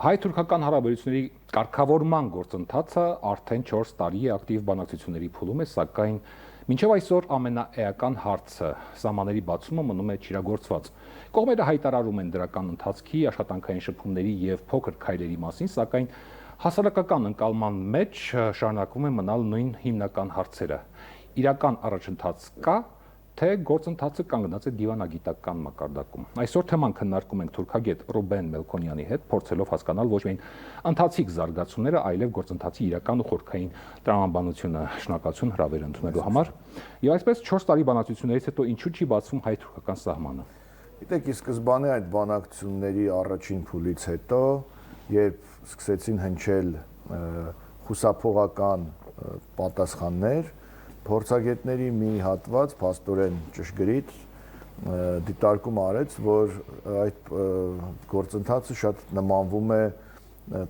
Հայ-թուրքական հարաբերությունների կարգավորման գործընթացը արդեն 4 տարի է ակտիվ բանակցությունների փուլում է, սակայն մինչև այսօր ամենաէական հարցը սահմանների բացումը մնում է չիրագործված։ Կողմերը հայտարարում են դրական ընթացքի, աշխատանքային շփումների եւ փոքր քայլերի մասին, սակայն հասարակական ընկալման մեջ շարունակվում է մնալ նույն հիմնական հարցերը։ Իրական առաջընթաց կա, թե գործընթացը կանգնած է դիվանագիտական մակարդակում։ Այսօր թեման քննարկում ենք թուրքագետ Ռուբեն Մելքոնյանի հետ, փորձելով հասկանալ ոչ միայն ընթացիկ զարգացումները, այլև գործընթացի իրական ու խորքային տրամաբանությունը։ Շնորհակալություն հրավեր ընդունելու համար։ Եվ այսպես 4 տարի բանակցություններից հետո ինչու չի բացվում հայ-թուրքական սահմանը։ Գիտեք, ի սկզբանե այդ բանակցությունների առաջին փուլից հետո, երբ սկսեցին հնչել խուսափողական պատասխաններ, փորձագետների մի հատված փաստորեն ճշգրիտ դիտարկում արեց, որ այդ գործընթացը շատ նմանվում է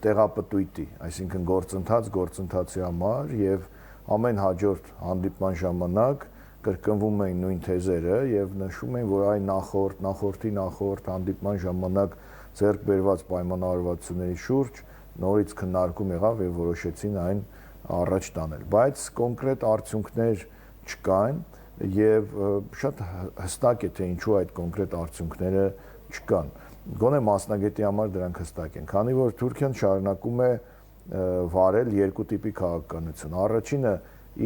տեղապտույտի, այսինքն գործընթացի համար եւ ամեն հաջորդ հանդիպման ժամանակ կրկնվում էին նույն թեզերը եւ նշում էին, որ այն նախորդ հանդիպման ժամանակ ձեռք բերված պայմանավորվածությունների շուրջ նորից քննարկում եղավ եւ որոշեցին այն առաջ տանել, բայց կոնկրետ արդյունքներ չկան եւ շատ հստակ է թե ինչու այդ կոնկրետ արդյունքները չկան։ Գոնե մասնագետի համար դրանք հստակ են, քանի որ Թուրքիան շարունակում է վարել երկու տիպի քաղաքականություն։ Առաջինը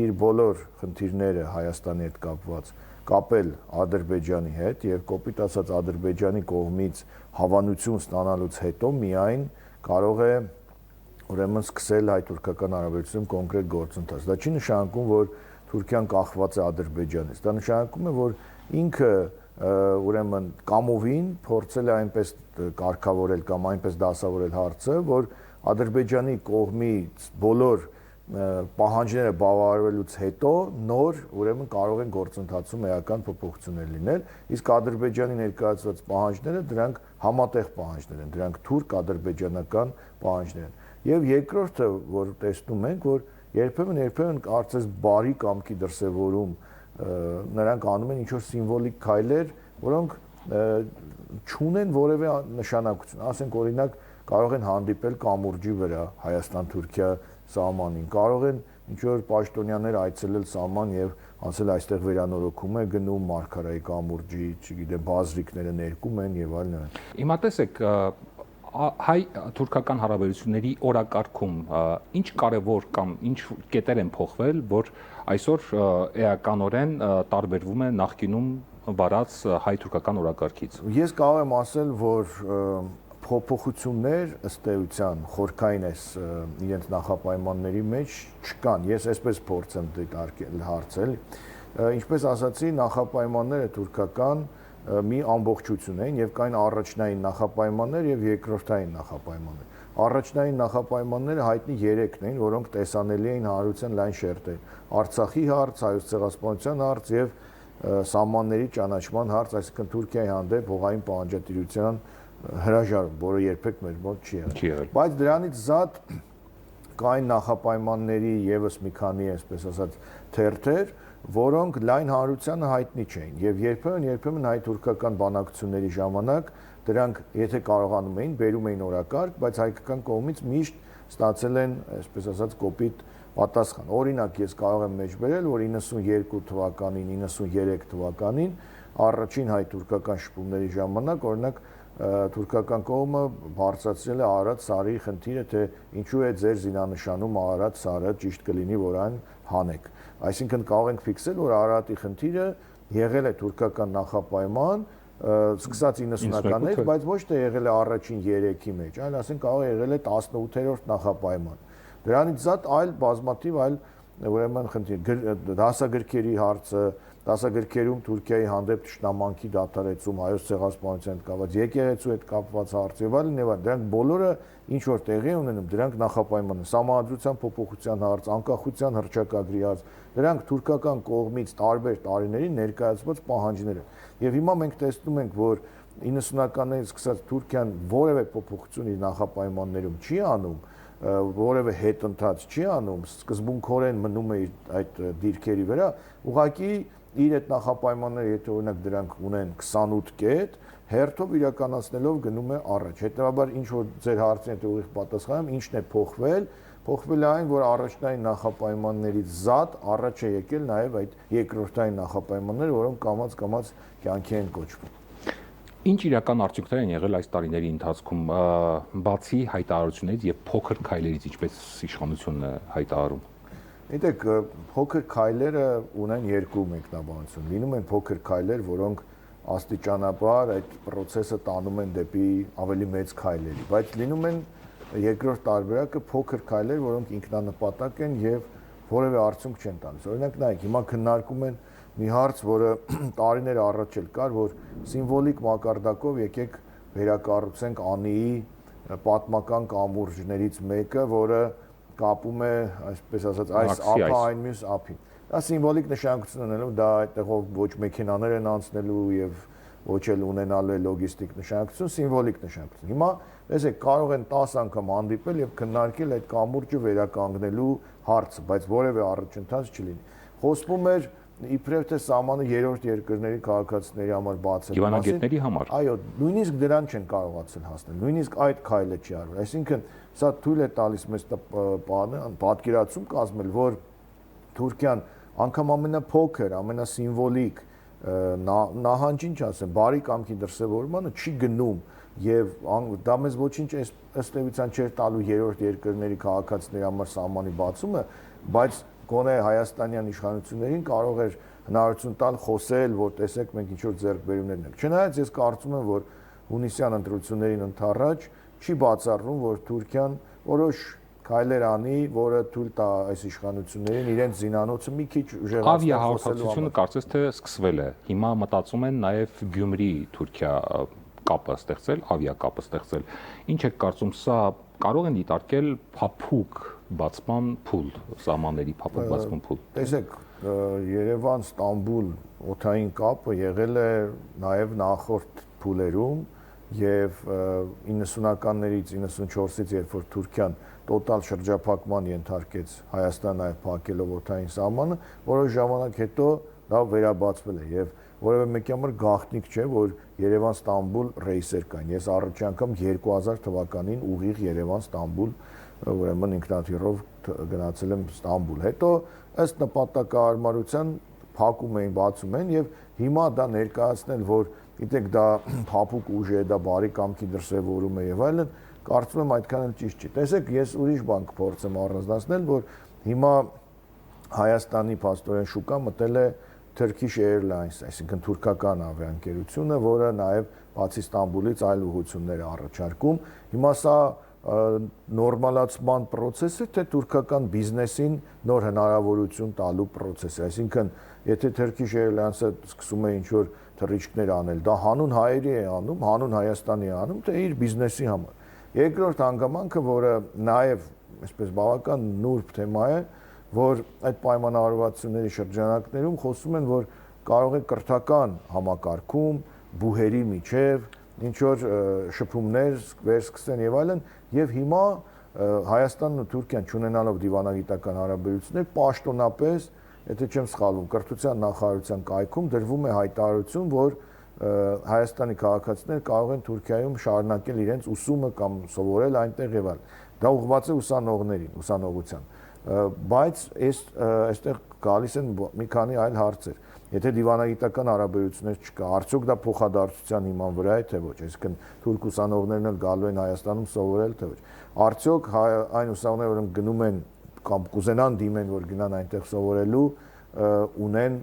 իր բոլոր խնդիրները Հայաստանի հետ կապված կապել Ադրբեջանի հետ եւ կոպիտ ասած Ադրբեջանի կողմից հավանություն ստանալուց հետո միայն կարող է ուրեմն սկսել հայ-թուրքական հարաբերությունում կոնկրետ գործընթաց։ Դա չի նշանակում, որ Թուրքիան կախված է Ադրբեջանից։ Դա նշանակում է, որ ինքը ուրեմն կամովին փորձել է այնպես կարգավորել կամ այնպես դասավորել հարցը, որ Ադրբեջանի կողմից բոլոր պահանջները բավարարվելուց հետո նոր ուրեմն կարող են գործընթացում էական փոփոխություններ լինել, իսկ Ադրբեջանի ներկայացված պահանջները դրանք համատեղ պահանջներ են, դրանք թուրք-ադրբեջանական պահանջներ են։ Եվ երկրորդը, որ տեսնում ենք, որ երբեմն կարծես բարի կամքի դրսևորում նրանք անում են ինչ-որ սիմվոլիկ քայլեր, որոնք չունեն որևէ նշանակություն։ Ասենք օրինակ կարող են հանդիպել կամուրջի վրա Հայաստան-Թուրքիա սահմանին, կարող են ինչ-որ պաշտոնյաներ այցելել սահման եւ ասել այստեղ վերանորոգում է գնում Մարգարայի կամուրջի, չգիտեմ, բազրիկները ներկում են եւ այլն։ Հիմա տեսեք, հայ-թուրքական հարաբերությունների օրակարգում ինչ կարևոր կամ ինչ կետեր են փոխվել, որ այսօր էականորեն տարբերվում է նախկինում վարած հայ-թուրքական օրակարգից։ Ես կարող եմ ասել, որ փոփոխություններ ըստ էության խորքային իրենց նախապայմանների մեջ չկան։ Ես այսպես փորձեմ դիտարկել հարցը։ Ինչպես ասացի, նախապայմանները թուրքական մի ամբողջություն են եւ կային առաջնային նախապայմաններ եւ երկրորդային նախապայմաններ։ Առաջնային նախապայմանները հայտնի 3-ն էին, որոնք տեսանելի էին հանրության լայն շերտերին։ Արցախի հարց, Հայոց ցեղասպանության հարց եւ սահմանների ճանաչման հարց, այսինքն Թուրքիայի հանդեպ հողային պահանջատիրության հրաժարում, որը երբեք մեր մոտ չի եղել։ Բայց դրանից զատ կային նախապայմանների եւս մի քանի, այսպես ասած, թերթեր, որոնք լայն հանրությանը հայտնի չէին եւ երբեմն հայ-թուրքական բանակցությունների ժամանակ դրանք եթե կարողանում էին բերում էին օրակարգ, բայց հայկական կողմից միշտ ստացել են, այսպես ասած, կոպիտ պատասխան։ Օրինակ ես կարող եմ մեջբերել, որ 92 թվականին, 93 թվականին առաջին հայ-թուրքական շփումների ժամանակ օրինակ թուրքական կողմը բարձրացրել է Արարատ-Սարի խնդիրը, թե ինչու է ձեր զինանշանում Արարատ-Սարը, ճիշտ կլինի, որ այն հանեք։ Այսինքն կարող ենք ֆիքսել, որ Արարատի խնդիրը եղել է թուրքական նախապայման, սկսած 90-ականներից, բայց ոչ թե եղել է առաջին 3-ի մեջ, այլ ասենք կարող է եղել է 18-րդ նախապայման։ Դրանից զատ այլ բազմաթիվ այլ ուրեմն խնդիր, դասագրքերի հարցը, դասագրքերում Թուրքիայի հանդեպ ճշտամանքի դադարեցում, Հայոց ցեղասպանության հետ կապված, եկեղեցու հետ կապված հարց եւ այլն, դրանք բոլորը ինչ որ տեղի ունենում, դրանք նախապայման են, սահմանադրության փոփոխության հարց, անկախության հռչակագրի հարց, դրանք թուրքական կողմից տարբեր տարիներին ներկայացված պահանջներ են։ Եվ հիմա մենք տեսնում ենք, որ 90-ականներից սկսած Թուրքիան որևէ փոփոխություն իր նախապայմաններում չի անում, որևէ հետընթաց չի անում, սկզբունքորեն մնում է այդ դիրքերի վրա, ուղղակի իր այդ նախապայմանները, եթե օրինակ դրանք ունեն 28 կետ, հերթով իրականացնելով գնում է առաջ։ Հետևաբար ինչ որ ձեր հարցին եթե ուղիղ պատասխանեմ, ինչն է փոխվել, փոխվել է այն, որ առաջնային նախապայմաններից զատ առաջ է եկել նաև այդ երկրորդային նախապայմանները, որոնք կամաց-կամաց կյանքի են կոչվում։ Ինչ իրական արդյունքներ են եղել այս տարիների ընթացքում, բացի հայտարարություններից եւ փոքր քայլերից, ինչպես իշխանությունը հայտարարում։ Գիտեք, փոքր քայլերը ունեն երկու մեկնաբանություն։ Լինում են փոքր քայլեր, որոնք աստիճանաբար այդ process-ը տանում են դեպի ավելի մեծ քայլերի, բայց լինում են երկրորդ տարբերակը փոքր քայլեր, որոնք ինքնանպատակ են եւ որևէ արդյունք չեն տալիս։ Օրինակ նայեք, հիմա քննարկում են մի հարց, որը տարիներ առաջ էլ կար, որ սիմվոլիկ մակարդակով եկեք վերակառուցենք Անիի պատմական կամուրջներից մեկը, որը կապում է, այսպես ասած, այս ափը այն մյուս ափին։ Դա սիմվոլիկ նշանակություն ունելով, դա այդտեղով ոչ մեքենաներ են անցնելու եւ ոչ էլ ունենալու է լոգիստիկ նշանակություն, սիմվոլիկ նշանակություն։ Հիմա տեսեք, կարող են 10 անգամ հանդիպել եւ քննարկել այդ կամուրջը վերականգնելու հարցը, բայց որևէ առաջընթաց չլինի։ Խոսվում էր իբրև թե սահմանը երրորդ երկրների քաղաքացիների համար բացել։ Դիվանագետների համար։ Այո, նույնիսկ դրան չեն կարողացել հասնել։ Նույնիսկ այդ քայլը չի արվել։ Այսինքն, սա թույլ է տալիս մեզ պատկերացում կազմել, որ Թուրքիան անգամ ամենափոքր, ամենասիմվոլիկ նահանջին, չասեմ, բարի կամքի դրսևորմանը չի գնում եւ դա մեզ ոչինչ ըստ էության չէր տալու երրորդ երկրների քաղաքացիների համար սահմանի բացումը, բայց գոնե հայաստանյան իշխանություններին կարող էր հնարավորություն տալ խոսել, որ տեսեք մենք ինչ որ ձեռքբերումներ ունենք։ Չնայած ես կարծում եմ, որ հունիսյան ընտրություններին ընդառաջ չի բացառվում, որ Թուրքիան որոշ քայլեր անի, որը թույլ տա այս իշխանություններին իրենց զինանոցը մի քիչ ուժեղացնել խոսելու համար։ Կարծես թե սկսվել է։ Հիմա մտածում են նաև Գյումրի-Թուրքիա կապը ստեղծել, ավիակապը ստեղծել։ Ինչ եք կարծում, սա կարող են դիտարկել փափուկ բացման փուլ, սահմանների փափուկ բացման փուլ։ Տեսեք, Երևան-Ստամբուլ օդային կապը եղել է նաև նախորդ փուլերում եւ 90-ականներից 94-ից երբ որ Թուրքիան տոտալ շրջափակման ենթարկեց Հայաստան նաև փակելով օդային սահմանը, որոշ ժամանակ հետո դա վերաբացվել է եւ որևէ մեկի համար գաղտնիք չէ, որ Երևան-Ստամբուլ ռեյսեր կան։ Ես առաջի անգամ 2000 թվականին ուղիղ Երևան-Ստամբուլ ուրեմն ինքնաթիռով գնացել եմ Ստամբուլ։ Հետո ըստ նպատակահարմարության փակում էին, բացում են եւ հիմա դա ներկայացնել, որ գիտեք դա փափուկ ուժ է, դա բարի կամքի դրսևորում է եւ այլն, կարծում եմ այդքան էլ ճիշտ չի։ Տեսեք, ես ուրիշ բան կփորձեմ առանձնացնել, որ հիմա Հայաստանի փաստորեն շուկա մտել է Turkish Airlines, այսինքն թուրքական ավիաընկերությունը, որը նաև բացի Ստամբուլից այլ ուղղություններ է առաջարկում։ Հիմա սա նորմալացման process է, թե թուրքական բիզնեսին նոր հնարավորություն տալու process է։ Այսինքն, եթե Turkish Airlines-ը սկսում է ինչ-որ թռիչքներ անել, դա հանուն հայերի է անում, հանուն Հայաստանի է անում, թե իր բիզնեսի համար։ Երկրորդ հանգամանքը, որը նաև այսպես բավական նուրբ թեմա է, որ այդ պայմանավորվածությունների շրջանակներում խոսում են, որ կարող է կրթական համակարգում, բուհերի միջև ինչ որ շփումներ վերսկսեն եւ այլն, եւ հիմա Հայաստանն ու Թուրքիան չունենալով դիվանագիտական հարաբերություններ պաշտոնապես, եթե չեմ սխալվում, կրթության նախարարության կայքում դրվում է հայտարարություն, որ Հայաստանի քաղաքացիները կարող են Թուրքիայում շարունակել իրենց ուսումը կամ սովորել այնտեղ եւ այլն։ Դա ուղղված է ուսանողներին, ուսանողության։ Բայց այստեղ գալիս են մի քանի այլ հարցեր։ Եթե դիվանագիտական հարաբերություններ չկա, արդյոք դա փոխադարձության հիման վրա է թե ոչ, այսինքն թուրք ուսանողներն էլ գալու են Հայաստանում սովորել թե ոչ։ Արդյոք այն ուսանողները, որոնք գնում են կամ կուզենան դիմեն, որ գնան այնտեղ սովորելու, ունեն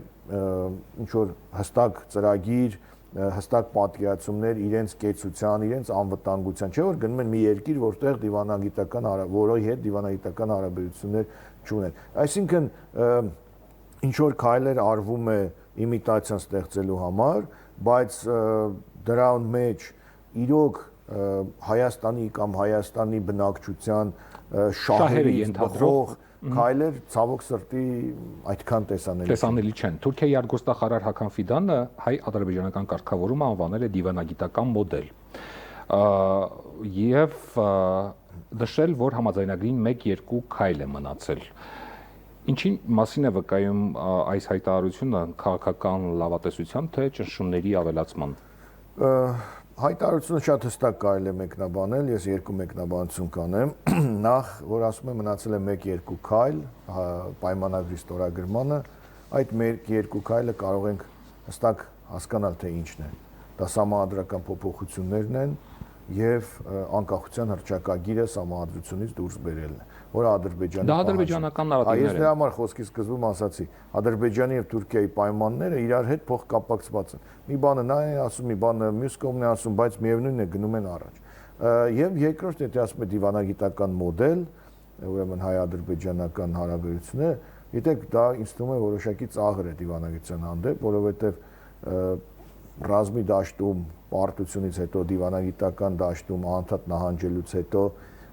ինչ որ հստակ ծրագիր, հստակ պատկերացումներ իրենց կեցության, իրենց անվտանգության, չէ՞ որ գնում են մի երկիր, որտեղ դիվանագիտական որոյ հետ դիվանագիտական հարաբերություններ չունեն։ Այսինքն ինչ որ քայլեր արվում է իմիտացիան ստեղծելու համար, բայց դրա մեջ իրոք Հայաստանի կամ Հայաստանի բնակչության շահերի ընդհանրող քայլեր ցավոք սրտի այդքան տեսանելի չեն։ Թուրքիայի արտգործնախարար Հական Ֆիդանը հայ-ադրբեջանական կարգավորումը անվանել է դիվանագիտական մոդել եւ նշել, որ համաձայնագրին 1-2 քայլ է մնացել։ Ինչի մասին է վկայում այս հայտարարությունը քաղաքական լավատեսության թե ճնշումների ավելացման։ Հայտարարությունը շատ հստակ կարելի է մեկնաբանել, ես երկու մեկնաբանություն կանեմ։ Նախ, որ ասում եմ մնացել է 1-2 քայլ պայմանագրի ստորագրմանը, այդ 1-2 քայլը կարող ենք հստակ հասկանալ թե ինչն է։ Դա սահմանադրական փոփոխություններն են եւ անկախության հռչակագիրը սահմանադրությունից դուրս բերելն է, որը Ադրբեջանի Դա ադրբեջանական նարատիվներ Ես դրա համար խոսքի սկզբում ասացի, Ադրբեջանի եւ Թուրքիայի պայմանները իրար հետ փոխկապակցված են։ Մի բանը նա է ասում, մի բանը մյուս կողմն է ասում, բայց միևնույնն է գնում են առաջ։ Եվ երկրորդ, եթե ասում է դիվանագիտական մոդել, ուրեմն հայ-ադրբեջանական հարաբերությունները, գիտեք, դա ինձ թվում է որոշակի ծաղր է դիվանագիտության հանդեպ, որովհետեւ ռազմի դաշտում պարտությունից հետո դիվանագիտական դաշտում անդադ նահանջելուց հետո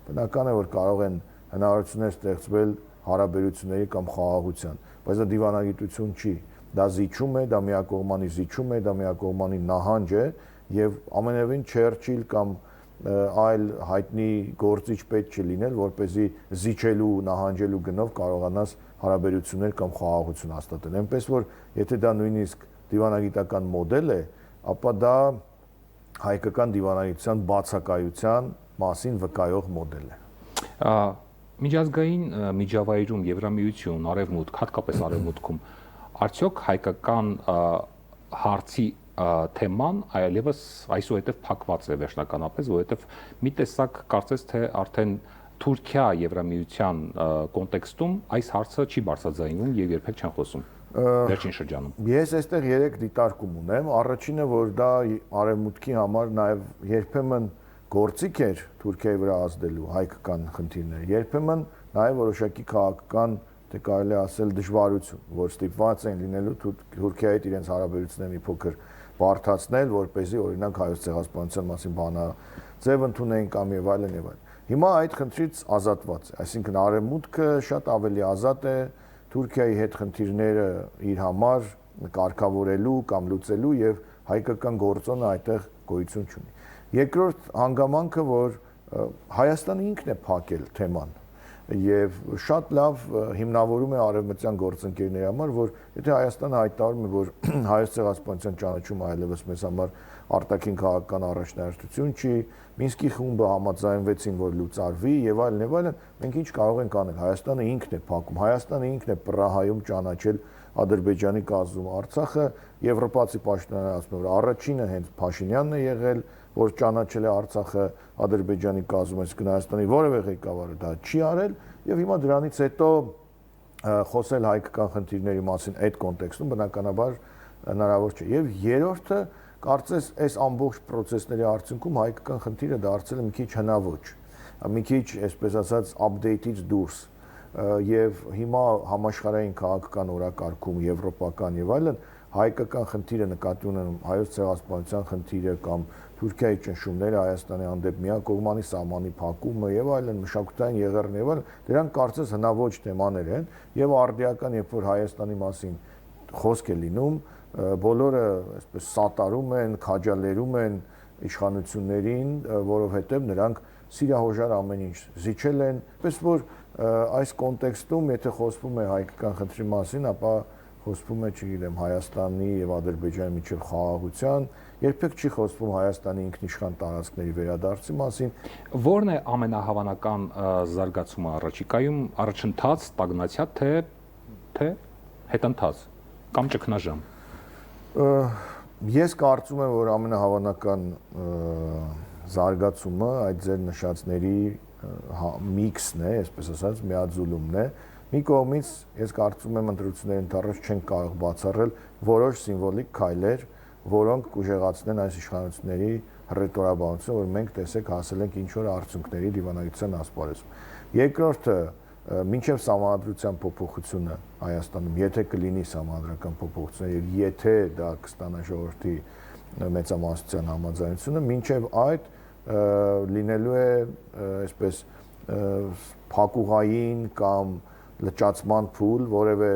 բնական է որ կարող են հնարավորություններ ստեղծվել հարաբերությունների կամ խաղաղության, բայց դա դիվանագիտություն չի, դա զիջում է, դա միակողմանի զիջում է, դա միակողմանի նահանջ է եւ ամենևին Չերչիլ կամ այլ հայտնի գործիչ պետք չի լինել, որպեսզի զիջելու, նահանջելու գնով կարողանաս հարաբերություններ կամ խաղաղություն հաստատել։ Այնպես որ եթե դա նույնիսկ դիվանագիտական մոդել է, ապա դա հայկական դիվանագիտության բացակայության մասին վկայող մոդել է։ Միջազգային միջավայրում Եվրամիություն, Արևմուտք, հատկապես Արևմուտքում արդյոք հայկական հարցի թեման այլևս այսուհետև փակված է վերջնականապես, որովհետև մի տեսակ կարծես թե արդեն Թուրքիա Եվրամիության կոնտեքստում այս հարցը չի բարձրաձայնվում եւ երբեք չեն խոսում վերջին շրջանում։ Ես այստեղ 3 դիտարկում ունեմ։ Առաջինը, որ դա Արևմուտքի համար նաեւ երբեմն գործիք էր Թուրքիայի վրա ազդելու հայկական խնդիրները, երբեմն նաեւ որոշակի քաղաքական, թե կարելի է ասել դժվարություն, որ ստիպված են լինելու Թուրքիայի հետ իրենց հարաբերությունները մի փոքր բարթացնել, որպեսզի օրինակ հայոց ցեղասպանության մասին բանաձև ընդունեն կամ եւ այլն եւ այլն։ Հիմա այդ խնդրից ազատված է, այսինքն Արևմուտքը շատ ավելի ազատ է Թուրքիայի հետ խնդիրները իր համար կարգավորելու կամ լուծելու եւ հայկական գործոնը այդտեղ գոյություն չունի։ Երկրորդ հանգամանքը, որ Հայաստանը ինքն է փակել թեման եւ շատ լավ հիմնավորում է արևմտյան գործընկերների համար, որ եթե Հայաստանը հայտարարում է, որ հայոց ցեղասպանության ճանաչումը այլևս մեզ համար արտաքին քաղաքական առաջնահերթություն չի, Մինսկի խումբը համաձայնվեցին, որ լուծարվի եւ այլն, մենք ինչ կարող ենք անել։ Հայաստանը ինքն է փակում, Հայաստանը ինքն է Պրահայում ճանաչել Ադրբեջանի կազմում Արցախը, եվրոպացի պաշտոնյաները ասում են, որ առաջինը հենց Փաշինյանն է եղել, որ ճանաչել է Արցախը Ադրբեջանի կազմում, այսինքն Հայաստանի որևէ ղեկավարը դա չի արել եւ հիմա դրանից հետո խոսել հայկական խնդիրների մասին այդ կոնտեքստում բնականաբար հնարավոր չէ։ Եվ երրորդը կարծես այս ամբողջ process-ների արդյունքում հայկական խնդիրը դարձել է մի քիչ հնաոճ, մի քիչ, այսպես ասած, update-ից դուրս եւ հիմա համաշխարհային քաղաքական օրակարգում եվրոպական եւ այլն հայկական խնդիրը նկատի ունեն հայոց ցեղասպանության խնդիրը կամ Թուրքիայի ճնշումները Հայաստանի հանդեպ միակողմանի սահմանի փակումը եւ այլն մշակութային եղերն եւ այլն դրանք կարծես հնաոճ թեմաներ են եւ արդիական երբ որ Հայաստանի մասին խոսք է լինում բոլորը այսպես սատարում են, քաջալերում են իշխանություններին, որովհետև նրանք սիրահոժար ամեն ինչ զիջել են, պես որ այս կոնտեքստում, եթե խոսվում է հայկական խնդրի մասին, ապա խոսվում է, չգիտեմ, Հայաստանի եւ Ադրբեջանի միջև խաղաղության, երբեք չի խոսվում Հայաստանի ինքնիշխան տարածքների վերադարձի մասին։ Որն է ամենահավանական զարգացումը առաջիկայում, առաջընթաց, ստագնացիա, թե հետընթաց կամ ճգնաժամ։ Ես կարծում եմ, որ ամենահավանական զարգացումը այդ ձեր նշածների միքսն է, այսպես ասած, միաձուլումն է։ Մի կողմից ես կարծում եմ ընտրությունների ընթացքում չեն կարող բացառել որոշ սիմվոլիկ քայլեր, որոնք կուժեղացնեն այս իշխանությունների հռետորաբանությունը, որ մենք տեսեք հասել ենք ինչ որ արդյունքների դիվանագիտության ասպարեզում։ Երկրորդը մինչև սահմանադրության փոփոխությունը Հայաստանում, եթե կլինի սահմանադրական փոփոխություն եւ եթե դա կստանա ժողովրդի մեծամասնության համաձայնությունը, մինչև այդ լինելու է այսպես փակուղային կամ լճացման փուլ, որևէ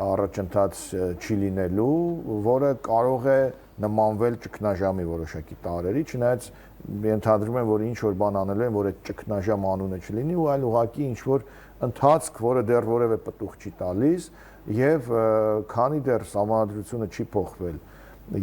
առաջընթաց չի լինելու, որը կարող է նմանվել ճգնաժամի որոշակի տարրերի, չնայած ենթադրում եմ, որ ինչ որ բան անելու են, որ այդ ճգնաժամ անունը չլինի ու այլ ուղղակի ինչ որ ընթացք, որը դեռ որևէ պտուղ չի տալիս, եւ քանի դեռ համանդրությունը չի փոխվել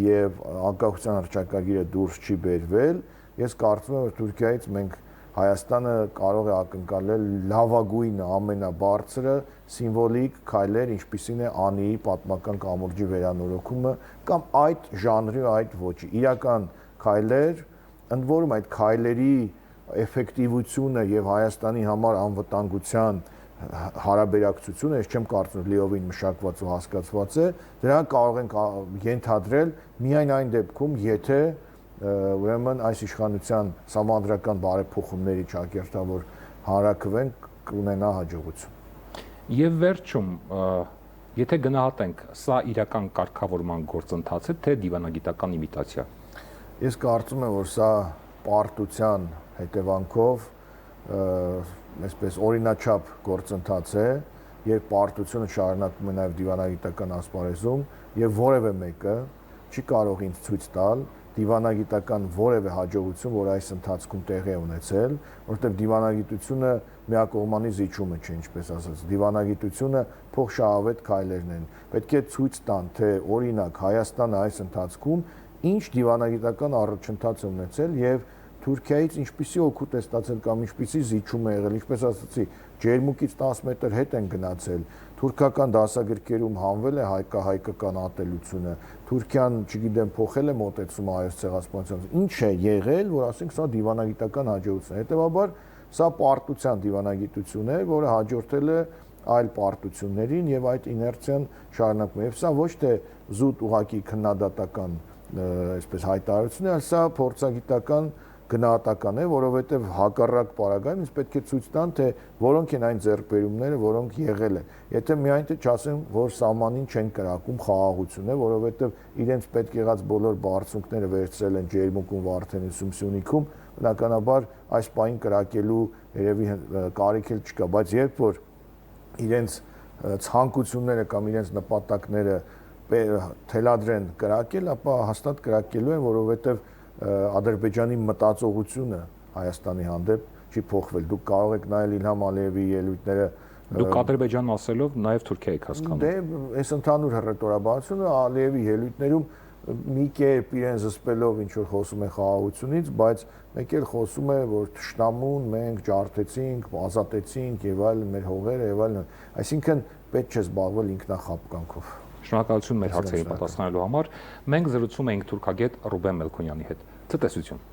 եւ անկախության հռչակագիրը դուրս չի բերվել, ես կարծում եմ, որ Թուրքիայից մենք Հայաստանը կարող է ակնկալել լավագույնը, ամենաբարձրը սիմվոլիկ քայլեր, ինչպիսին է Անիի պատմական կամուրջի վերանորոգումը կամ այդ ժանրի այդ ոճի իրական քայլեր, ընդ որում այդ քայլերի էֆեկտիվությունը եւ Հայաստանի համար անվտանգության հարաբերակցությունը, ես չեմ կարծում լիովին մշակված ու հասկացված է, դրան կարող ենք ենթադրել միայն այն դեպքում, եթե ուրեմն այս իշխանության համանդրական բարեփոխումների ճակերտավոր հանրաքվեն կունենա հաջողություն։ Եվ վերջում, եթե գնահատենք, սա իրական կարգավորման գործընթաց է, թե դիվանագիտական իմիտացիա։ Ես կարծում եմ, որ սա պարտության հետևանքով այսպես օրինաչափ գործընթաց է, երբ պարտությունը շարունակվում է նաև դիվանագիտական ասպարեզում եւ որևէ մեկը չի կարող ինձ ցույց տալ դիվանագիտական որևէ հաջողություն, որ այս ընթացքում տեղի է ունեցել, որովհետև դիվանագիտությունը միակողմանի զիջումը չէ, ինչպես ասած, դիվանագիտությունը փոխշահավետ քայլերն են։ Պետք է ցույց տան, թե օրինակ Հայաստանը այս ընթացքում ինչ դիվանագիտական առաջընթաց է ունեցել եւ Թուրքիայից ինչպիսի օգուտ է ստացել կամ ինչպիսի զիջում է եղել, ինչպես ասացի, ջերմուկից 10 մետր հետ են գնացել, թուրքական դասագրքերում հանվել է հայկական ատելությունը, Թուրքիան, չգիտեմ, փոխել է մոտեցումը հայոց ցեղասպանության, ինչ է եղել, որ ասենք սա դիվանագիտական հաջողություն է։ Հետևաբար սա պարտության դիվանագիտություն է, որը հաջորդել է այլ պարտություններին եւ այդ իներցիան շարունակվում է։ Եվ սա ոչ թե զուտ ուղակի քննադատական այսպես հայտարարություն է, այլ սա փորձագիտական գնահատական է, որովհետև հակառակ պարագայում ինձ պետք է ցույց տան, թե որոնք են այն ձեռքբերումները, որոնք եղել են։ Եթե միայն թե չասեմ, որ սահմանին չեն կրակում, խաղաղություն է, որովհետև իրենց պետք եղած բոլոր բարձունքները վերցրել են Ջերմուկում, Վարդենիսում, Սյունիքում, բնականաբար այս պահին կրակելու երևի կարիք էլ չկա, բայց երբ որ իրենց ցանկությունները կամ իրենց նպատակները թելադրեն կրակել, ապա հաստատ կրակելու են, որովհետև Ադրբեջանի մտածողությունը Հայաստանի հանդեպ չի փոխվել։ Դուք կարող եք նայել Իլհամ Ալիևի ելույթները։ Դուք Ադրբեջան ասելով նաև Թուրքիա եք հասկանում։ Դե այս ընդհանուր հռետորաբանությունը Ալիևի ելույթներում մի կերպ իրեն զսպելով ինչ որ խոսում է խաղաղությունից, բայց մեկ էլ խոսում է, որ թշնամուն մենք ջարդեցինք, ազատեցինք եւ այլն, մեր հողերը եւ այլն։ Այսինքն պետք չէ զբաղվել ինքնախապկանքով։ Շնորհակալություն մեր հարցերի պատասխանելու համար։ Մենք զրուցում էինք թուրքագետ Ռուբեն Մելքոնյանի հետ։ Ցտեսություն։